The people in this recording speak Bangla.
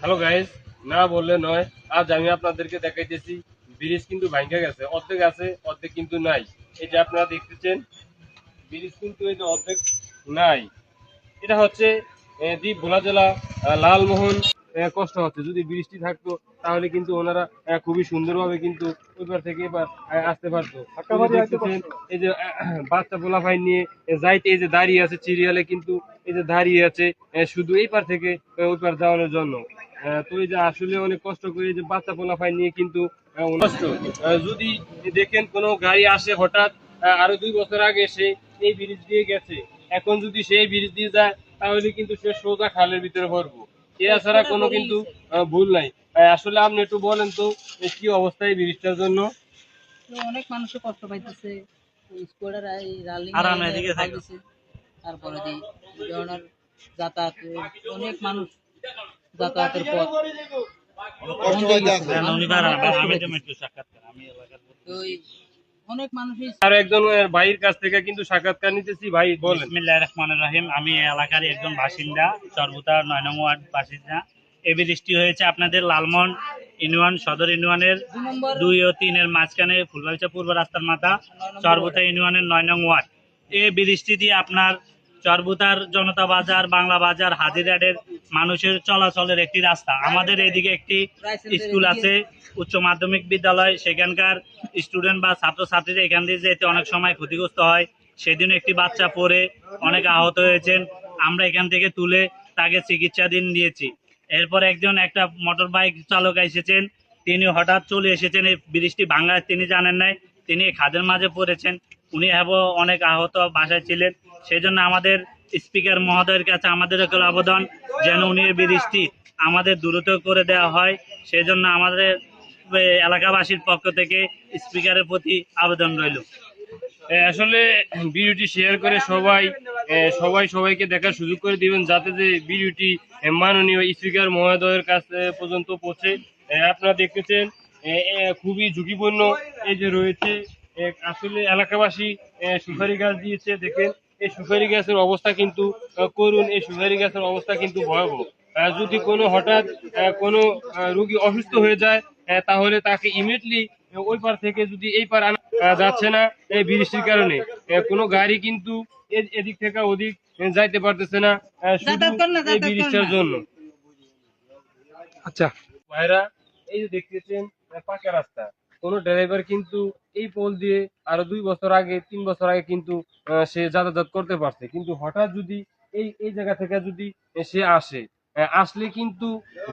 হ্যালো গাইস, না বললে নয়। আজ আমি আপনাদেরকে দেখাইতেছি ব্রিজ কিন্তু ভাঙ্গা গেছে, অর্ধেক আছে অর্ধেক কিন্তু নাই। এই যে আপনারা দেখতেছেন ব্রিজ কিন্তু এই যে অর্ধেক নাই। এটা হচ্ছে দ্বীপ ভোলা জেলা লালমোহন। কষ্ট হচ্ছে, যদি বৃষ্টি থাকতো তাহলে কিন্তু ওনারা খুবই সুন্দরভাবে কিন্তু ওইবার থেকে এবার আসতে পারতো। এই যে দেখতেছেন, এই যে বাচ্চা পোলাপাই নিয়ে যাইতে এই যে দাঁড়িয়ে আছে সিরিয়ালে, কিন্তু এই যে দাঁড়িয়ে আছে শুধু এই পার থেকে ওই পার যাওয়ানোর জন্য। তো এই যে আসলে অনেক কষ্ট করে এই যে বাচ্চা পোলাপাই নিয়ে কিন্তু কষ্ট। যদি দেখেন কোনো গাড়ি আসে হঠাৎ, আরো 2 বছর আগে সে এই ব্রিজ দিয়ে গেছে, এখন যদি সেই ব্রিজ দিয়ে যায় তাহলে কিন্তু সে সোজা খালের ভিতরে পড়বো। এছাড়া কোনো কিন্তু ভুল নাই। আসলে আপনি একটু বলেন তো কি অবস্থা এই ব্রিজটার জন্য? তো অনেক মানুষও কষ্ট পাইতেছে। স্কুলের এই রালিং আর আমরা এদিকে থাকি। দিছে। তারপরে এই ধরনের যাতায়াত অনেক মানুষ যাতায়াতের পথ বন্ধ হয়ে গেছে। তো এই অনেক মানুষই আর একজন ভাইয়ের কাছ থেকে কিন্তু সাক্ষাৎকার নিতেছি। ভাই বলেন। বিসমিল্লাহির রহমানির রহিম। আমি এই এলাকার একজন বাসিন্দা, চরবুতা 9 নং ওয়ার্ড বাসিন্দা। এই বৃষ্টি হয়েছে আপনাদের লালমোহন ইউনিয়ন সদর ইউনিয়নের 2 ও 3 এর মাঝখানে ফুলবাগিচা পূর্ব রাস্তার মাথা, চরবুতা ইউনিয়নের 9 নং ওয়ার্ড। এই বৃষ্টি দিয়ে আপনার চরবুতার জনতা বাজার, বাংলা বাজার, হাজিরাটের মানুষের চলাচলের একটি রাস্তা। আমাদের এদিকে একটি স্কুল আছে, উচ্চ মাধ্যমিক বিদ্যালয়। সেখানকার স্টুডেন্ট বা ছাত্রছাত্রীরা এখান দিয়ে যেতে অনেক সময় ক্ষতিগ্রস্ত হয়। সেদিন একটি বাচ্চা পড়ে অনেক আহত হয়েছেন। আমরা এখান থেকে তুলে তাকে চিকিৎসাধীন দিয়েছি। এরপর একটা মোটর বাইক চালক এসেছেন, তিনি হঠাৎ চলে এসেছেন। এই বৃষ্টি ভাঙায় তিনি জানেন নাই, তিনি খাদের মাঝে পড়েছেন। উনি অনেক আহত বাসায় ছিলেন। সেই জন্য আমাদের স্পিকার মহোদয়ের কাছে আমাদের একল আবেদন, যেন উনি এই বৃষ্টি আমাদের দ্রুত করে দেওয়া হয়। সেই জন্য আমাদের এলাকাবাসীর পক্ষ থেকে স্পিকারের প্রতি আবেদন রইল। আসলে ভিডিওটি শেয়ার করে সবাইকে দেখার সুযোগ করে দিবেন, যাতে যে ভিডিওটি মাননীয় স্পিকার মহোদয়ের কাছে পর্যন্ত পৌঁছে। আপনারা দেখতেছেন খুবই ঝুঁকিপূর্ণ এই যে রয়েছে। আসলে এলাকাবাসী সুপারি গাছ দিয়েছে, দেখেন এই সুপারি গাছের অবস্থা কিন্তু করুন। এই সুপারি গাছের অবস্থা কিন্তু ভয়াবহ। যদি কোনো হঠাৎ কোনো রোগী অসুস্থ হয়ে যায়, তাহলে তাকে ইমিডিয়েটলি ওই পার থেকে যদি এই পার আনা যাচ্ছে না এই বৃষ্টির কারণে। কোনো গাড়ি কিন্তু এদিক থেকে ওদিক যাইতে পারতেছে না, শুধু এই বৃষ্টির জন্য। আচ্ছা ভাইরা, এই যে দেখতেছেন পাকা রাস্তা, কোন ড্রাইভার কিন্তু এই পোল দিয়ে আরো 2 বছর আগে 3 বছর আগে কিন্তু সে যাতায়াত করতে পারছে, কিন্তু হঠাৎ যদি এই এই জায়গা থেকে যদি সে আসে, আসলে কিন্তু